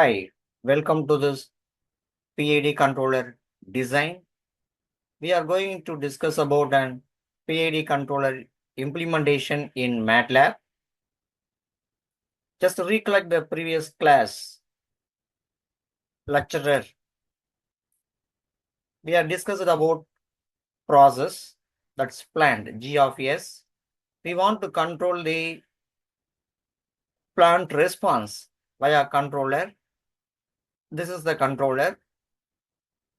Hi, welcome to this PID controller design. We are going to discuss about an PID controller implementation in MATLAB. Just to recollect the previous class lecturer, we have discussed about process that's planned G of S. We want to control the plant response via controller. This is the controller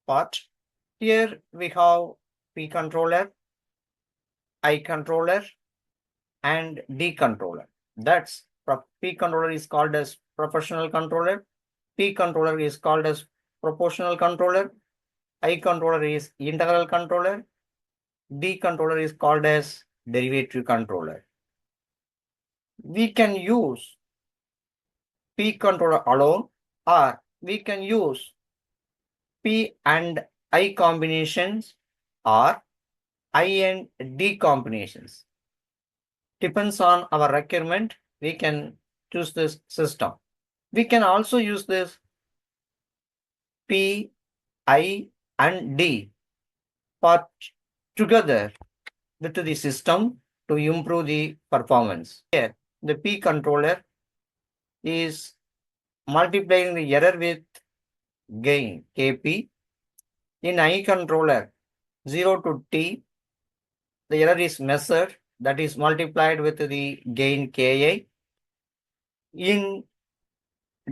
part. Here we have P controller, I controller, and D controller. That's P controller is called as professional controller. P controller is called as proportional controller. I controller is integral controller. D controller is called as derivative controller. We can use P controller alone, or we can use P and I combinations, or I and D combinations. Depends on our requirement, we can choose this system. We can also use this P, I, and D part together with the system to improve the performance. Here, the P controller is multiplying the error with gain Kp. In I controller, 0 to T, the error is measured, that is multiplied with the gain Ki. In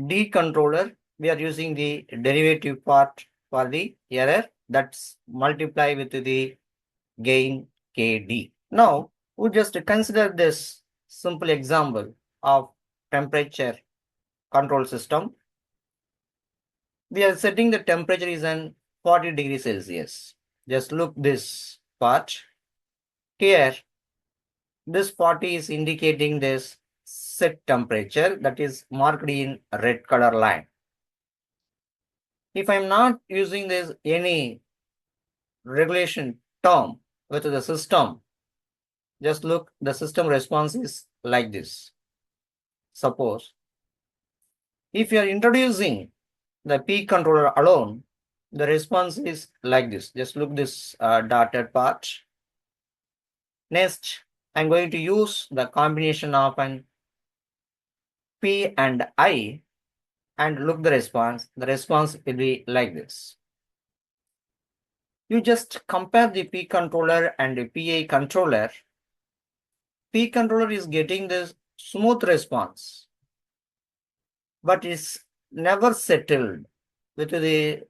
D controller, we are using the derivative part for the error, that's multiply with the gain Kd. Now, we just consider this simple example of temperature control system. We are setting the temperature is an 40 degrees Celsius. Just look this part. Here, this 40 is indicating this set temperature, that is marked in red color line. If I'm not using this any regulation term with the system, just look, the system response is like this. Suppose if you are introducing the P controller alone, the response is like this. Just look this dotted part. Next, I'm going to use the combination of an P and I and look the response. The response will be like this. You just compare the P controller and the PI controller. P controller is getting this smooth response, but it's never settled with the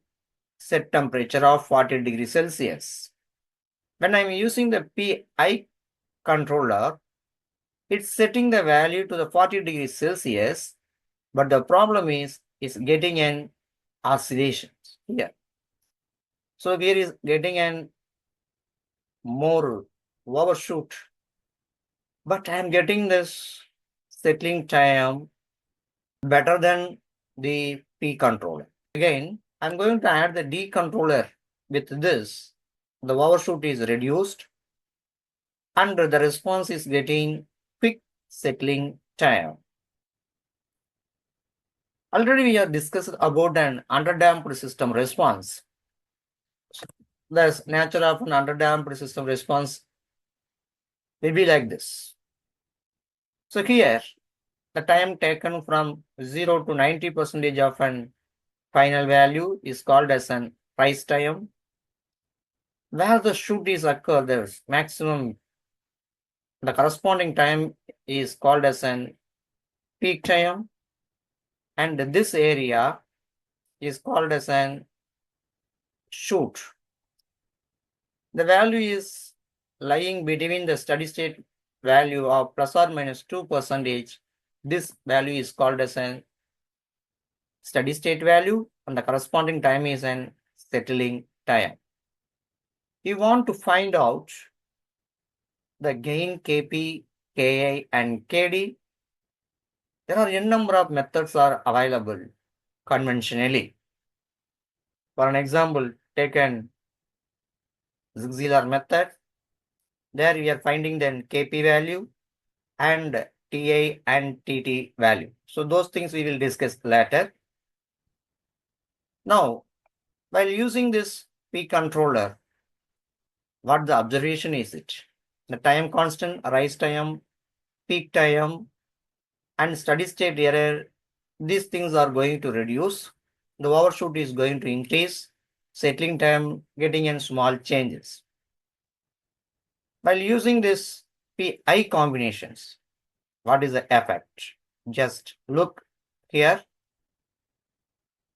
set temperature of 40 degrees Celsius. When I'm using the PI controller, it's setting the value to the 40 degrees Celsius, but the problem is it's getting an oscillation here. So here is getting an more overshoot, but I'm getting this settling time better than the P controller. Again, I'm going to add the D controller with this. The overshoot is reduced and the response is getting quick settling time. Already we have discussed about an underdamped system response. The nature of an underdamped system response will be like this. So here, the time taken from 0 to 90% of an final value is called as an rise time. Where the shoot is occur, the maximum, the corresponding time is called as an peak time, and this area is called as an shoot. The value is lying between the steady state value of plus or minus 2%. This value is called as an steady state value, and the corresponding time is an settling time. You want to find out the gain Kp, Ki, and Kd. There are n number of methods are available conventionally. For an example, take an Zigziller method. There we are finding then Kp value and Ti and Tt value. So those things we will discuss later. Now, while using this P controller, what the observation is it? The time constant, rise time, peak time, and steady state error, these things are going to reduce. The overshoot is going to increase, settling time getting in small changes. While using this PI combinations, what is the effect? Just look here.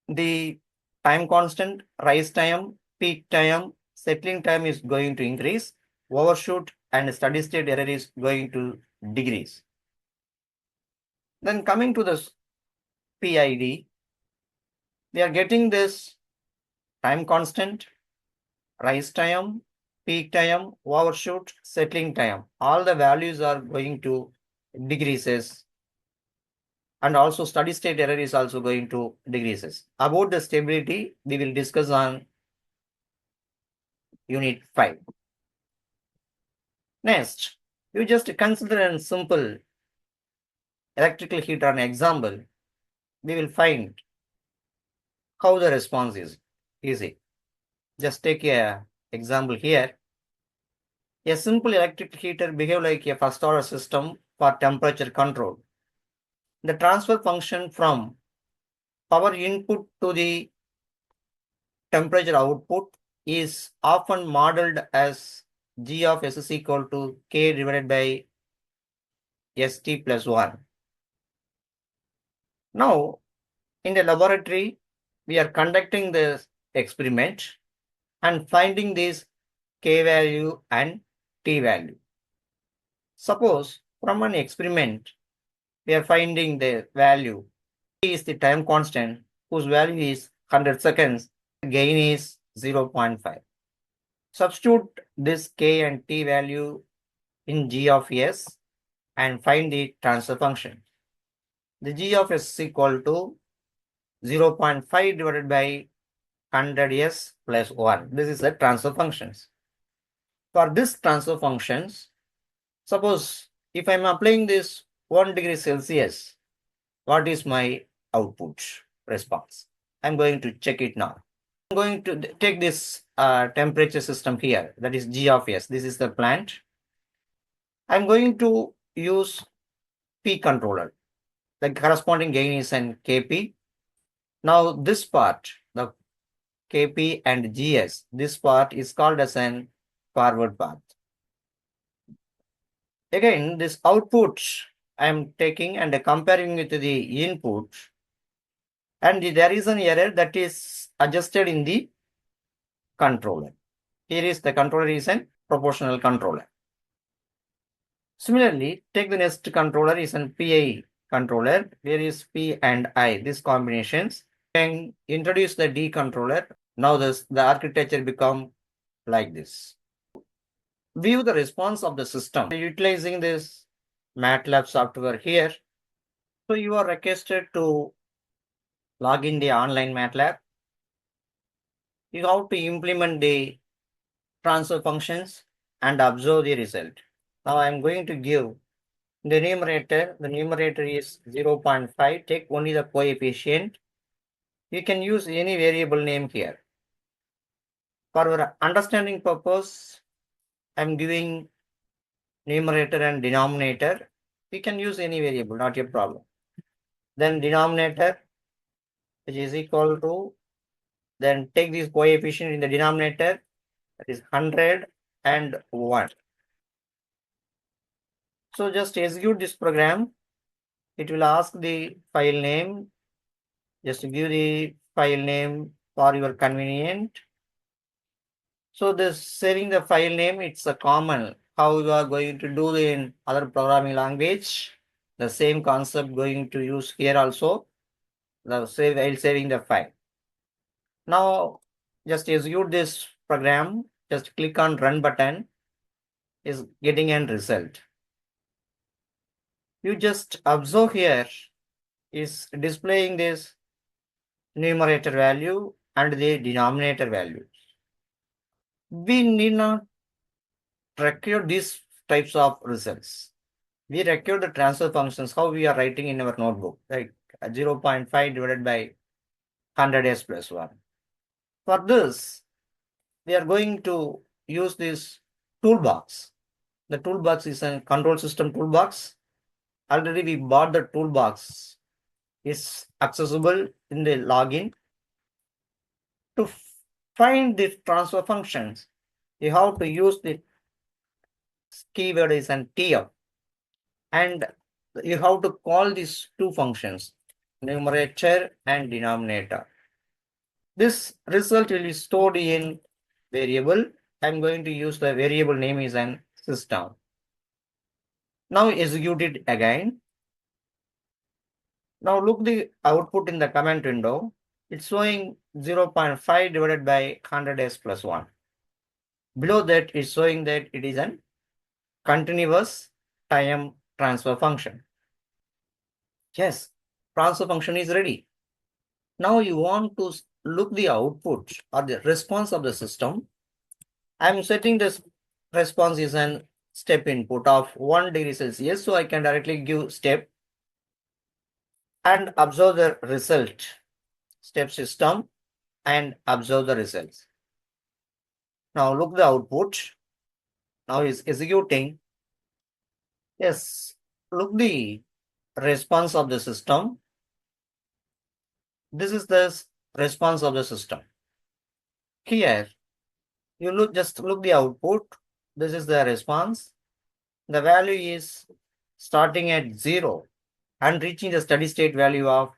The time constant, rise time, peak time, settling time is going to increase, overshoot and steady state error is going to decrease. Then coming to this PID, we are getting this time constant, rise time, peak time, overshoot, settling time. All the values are going to decreases, and also steady state error is also going to decreases. About the stability, we will discuss on unit 5. Next, you just consider a simple electrical heater an example. We will find how the response is easy. Just take a example here. A simple electric heater behave like a first order system for temperature control. The transfer function from power input to the temperature output is often modeled as G of S is equal to K divided by ST plus 1. Now, in the laboratory, we are conducting this experiment and finding this K value and T value. Suppose from an experiment, we are finding the value. T is the time constant whose value is 100 seconds. Gain is 0.5. Substitute this K and T value in G of S and find the transfer function. The G of S is equal to 0.5 divided by 100S plus 1. This is the transfer functions. For this transfer functions, suppose if I am applying this 1 degree Celsius, what is my output response? I'm going to check it now. I'm going to take this temperature system here, that is G of S. This is the plant. I'm going to use P controller. The corresponding gain is an KP. Now this part, the KP and GS, this part is called as an forward path. Again, this output I am taking and comparing with the input, and there is an error that is adjusted in the controller. Here is the controller is a proportional controller. Similarly, take the next controller is an PI controller. There is P and I, these combinations. Can introduce the D controller. Now the architecture become like this. View the response of the system utilizing this MATLAB software here. So you are requested to log in the online MATLAB. You have to implement the transfer functions and observe the result. Now I am going to give the numerator. The numerator is 0.5. Take only the coefficient. You can use any variable name here. For our understanding purpose, I am giving numerator and denominator. We can use any variable, not a problem. Then denominator, which is equal to, then take this coefficient in the denominator, that is 100 and 1. So just execute this program. It will ask the file name. Just give the file name for your convenient. So this saving the file name, it's a common how you are going to do in other programming language. The same concept going to use here also. The saving the file. Now just execute this program. Just click on run button. Is getting an result. You just observe here is displaying this numerator value and the denominator value. We need not record these types of results. We record the transfer functions, how we are writing in our notebook, like 0.5 divided by 100S plus 1. For this, we are going to use this toolbox. The toolbox is a control system toolbox. Already we bought the toolbox. It's accessible in the login. To find the transfer functions, you have to use the keyword is an TF, and you have to call these two functions, numerator and denominator. This result will be stored in variable. I'm going to use the variable name is an system. Now execute it again. Now look the output in the comment window. It's showing 0.5 divided by 100s plus 1. Below that it's showing that it is an continuous time transfer function. Yes, transfer function is ready. Now you want to look the output or the response of the system. I'm setting this response is an step input of 1 degree Celsius. So I can directly give step and observe the result. Step system and observe the results. Now look the output. Now it's executing. Yes, look the response of the system. This is the response of the system. Here, you just look the output. This is the response. The value is starting at 0 and reaching the steady state value of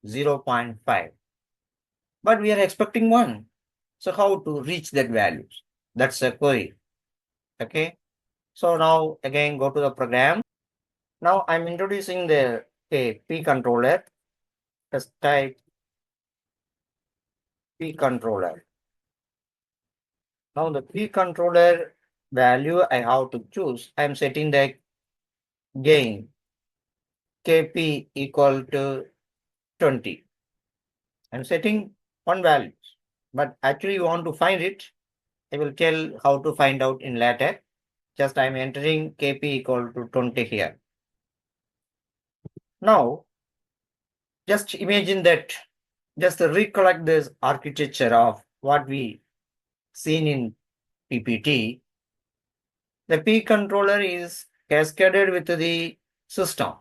0.5. But we are expecting 1. So how to reach that value? That's a query. Okay. So now again go to the program. Now I'm introducing the P controller. Just type P controller. Now the P controller value I have to choose. I'm setting the gain Kp equal to 20. I'm setting one value, but actually you want to find it. I will tell how to find out in later. Just I'm entering Kp equal to 20 here. Now, just imagine that, just recollect this architecture of what we seen in PPT. The P controller is cascaded with the system.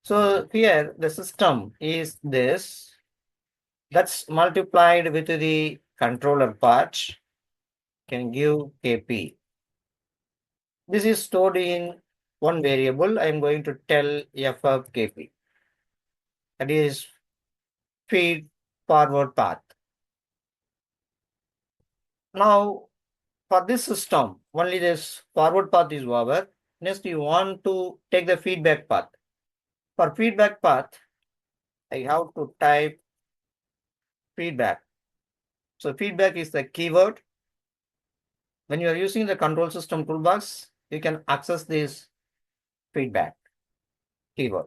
So here the system is this, that's multiplied with the controller part, can give Kp. This is stored in one variable. I am going to tell f of Kp. That is feed forward path. Now, for this system, only this forward path is over. Next, you want to take the feedback path. For feedback path, I have to type feedback. So feedback is the keyword. When you are using the control system toolbox, you can access this feedback keyword.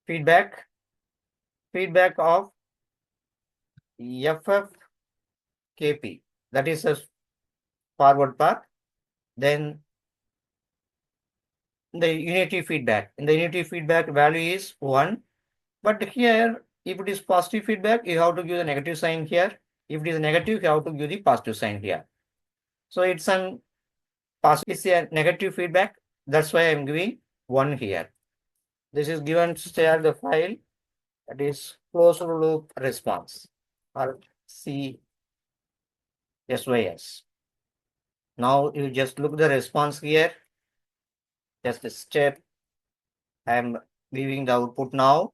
Feedback of FF KP. That is a forward path. Then the unity feedback. In the unity feedback value is 1. But here, if it is positive feedback, you have to give the negative sign here. If it is negative, you have to give the positive sign here. So it's an positive, it's a negative feedback. That's why I'm giving 1 here. This is given to share the file. That is closed loop response or CSYS. Now you just look the response here. Just a step. I'm giving the output now.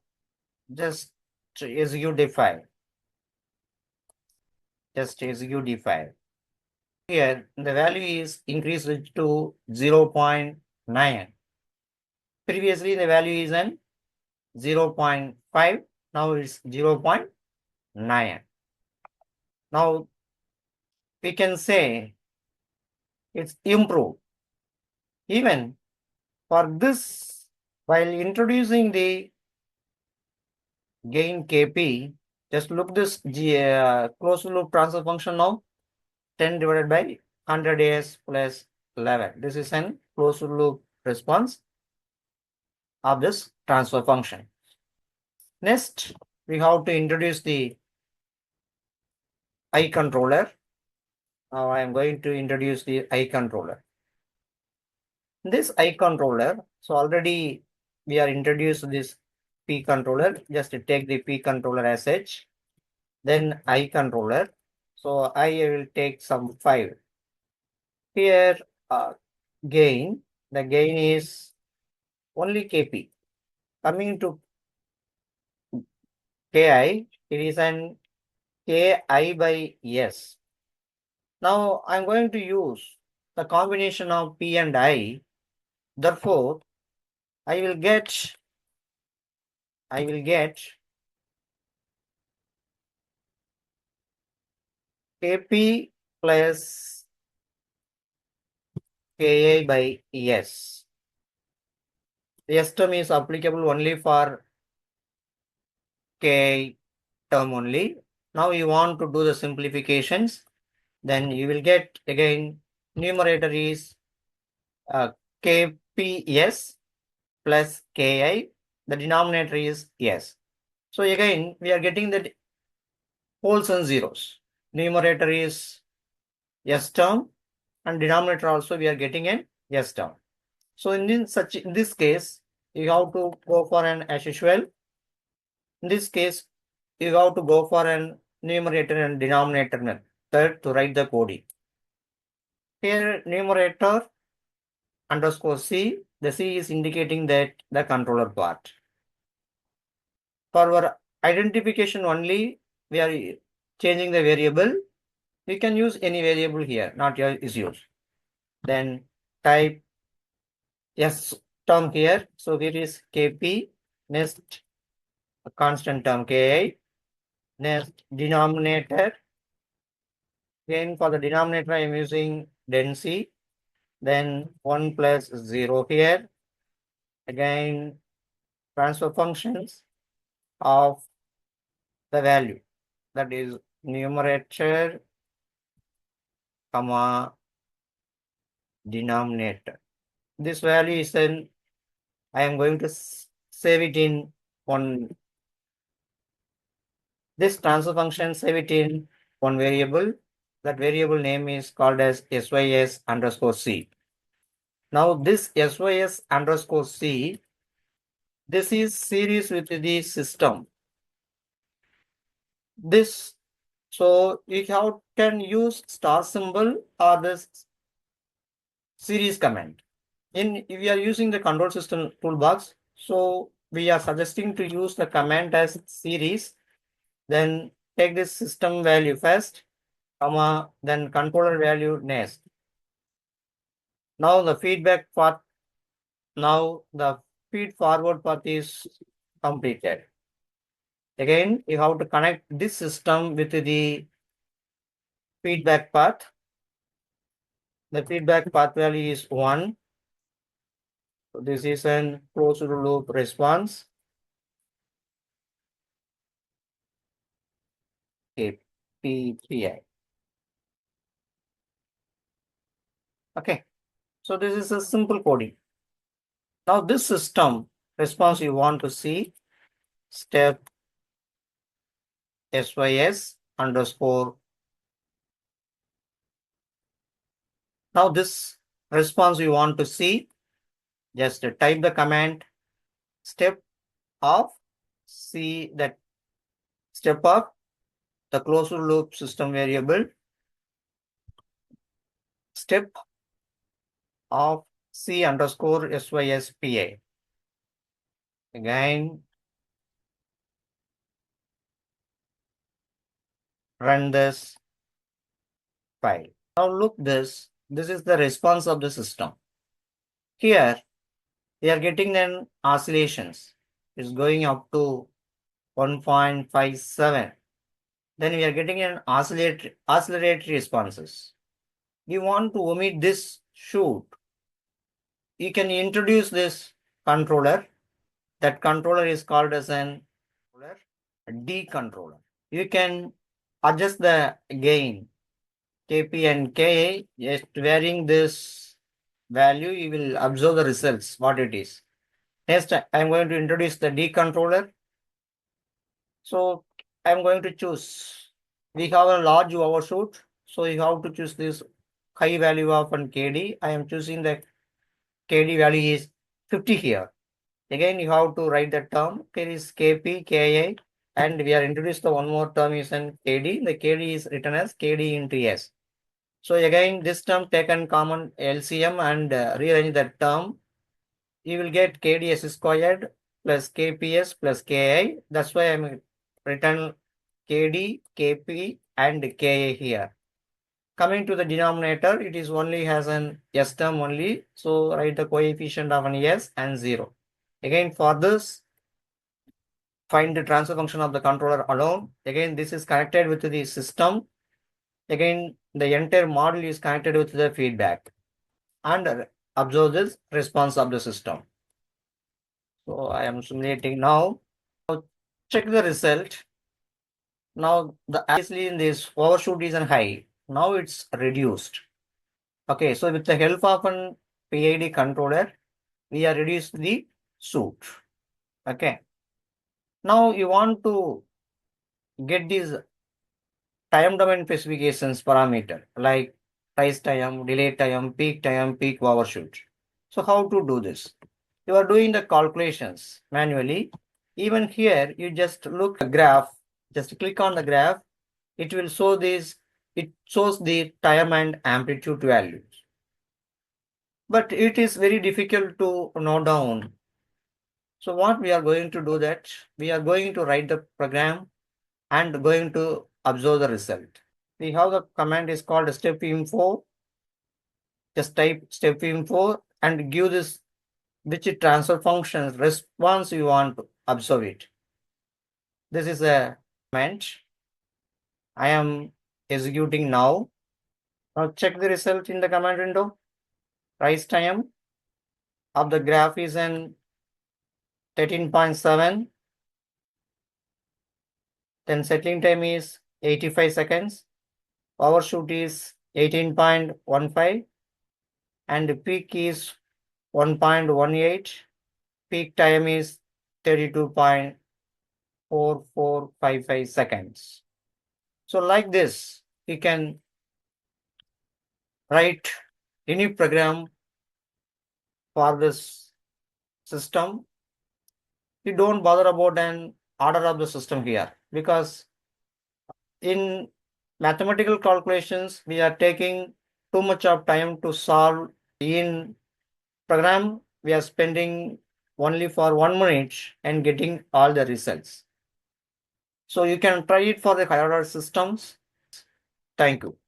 Just execute the file. Just execute the file. Here the value is increased to 0.9. Previously the value is an 0.5. Now it's 0.9. Now we can say it's improved. Even for this, while introducing the gain Kp, just look this closed loop transfer function now. 10 divided by 100s plus 11. This is an closed loop response of this transfer function. Next, we have to introduce the I controller. Now I am going to introduce the I controller. This I controller, so already we are introduced this P controller. Just take the P controller as such. Then I controller. So I will take some 5. Here gain, the gain is only Kp. Coming to Ki, it is an Ki by S. Now I'm going to use the combination of P and I. Therefore, I will get Kp plus Ka by S. S term is applicable only for K term only. Now you want to do the simplifications. Then you will get again numerator is Kps plus Ki. The denominator is S. So again we are getting the wholes and zeros. Numerator is S term and denominator also we are getting an S term. So in this case, you have to go for an as usual. In this case, you have to go for an numerator and denominator method to write the coding. Here numerator underscore C, the C is indicating that the controller part. For our identification only, we are changing the variable. We can use any variable here, not your is used. Then type S term here. So here is Kp, next a constant term Ki, next denominator. Again for the denominator I am using density, then 1 plus 0 here. Again transfer functions of the value, that is numerator comma denominator. This value is then I am going to save it in one. This transfer function save it in one variable. That variable name is called as sys underscore c. Now this sys underscore c, this is series with the system. This, so you can use star symbol or this series command. If we are using the control system toolbox, so we are suggesting to use the command as series. Then take this system value first, comma, then controller value next. Now the feedback path, now the feed forward path is completed. Again, you have to connect this system with the feedback path. The feedback path value is 1. So this is an closed loop response. PPI. Okay. So this is a simple coding. Now this system response you want to see, step sys underscore. Now this response you want to see, just type the command step of, see that step of the closed loop system variable, step of C underscore SYSPA. Again, run this file. Now look this is the response of the system. Here, we are getting then oscillations. It's going up to 1.57. Then we are getting an oscillatory responses. We want to omit this shoot. You can introduce this controller. That controller is called as an D controller. You can adjust the gain Kp and Ka. Just varying this value, you will observe the results, what it is. Next, I'm going to introduce the D controller. So I'm going to choose we have a large overshoot. So you have to choose this high value of an KD. I am choosing the KD value is 50 here. Again, you have to write the term. Here is KP, KI, and we are introduced the one more term is an KD. The KD is written as KD into S. So again, this term taken common LCM and rearrange that term. You will get KDS squared plus KPS plus KI. That's why I'm written KD, KP, and KA here. Coming to the denominator, it is only has an S term only. So write the coefficient of an S and 0. Again, for this, find the transfer function of the controller alone. Again, this is connected with the system. Again, the entire module is connected with the feedback and observe this response of the system. So I am simulating now. Now check the result. Now the obviously in this overshoot is an high. Now it's reduced. Okay, so with the help of an PID controller, we are reduced the shoot. Okay. Now you want to get these time domain specifications parameter like rise time, delay time, peak overshoot. So how to do this? You are doing the calculations manually. Even here, you just look at the graph, just click on the graph. It will show this, it shows the time and amplitude values. But it is very difficult to note down. So what we are going to do that, we are going to write the program and going to observe the result. We have the command is called step info. Just type step info and give this which transfer functions response you want to observe it. This is a command. I am executing now. Now check the result in the command window. Rise time of the graph is in 13.7. Then settling time is 85 seconds. Overshoot is 18.15. And peak is 1.18. Peak time is 32.4455 seconds. So like this, you can write any program for this system. You don't bother about an order of the system here because in mathematical calculations, we are taking too much of time to solve. In program, we are spending only for 1 minute and getting all the results. So you can try it for the higher order systems. Thank you.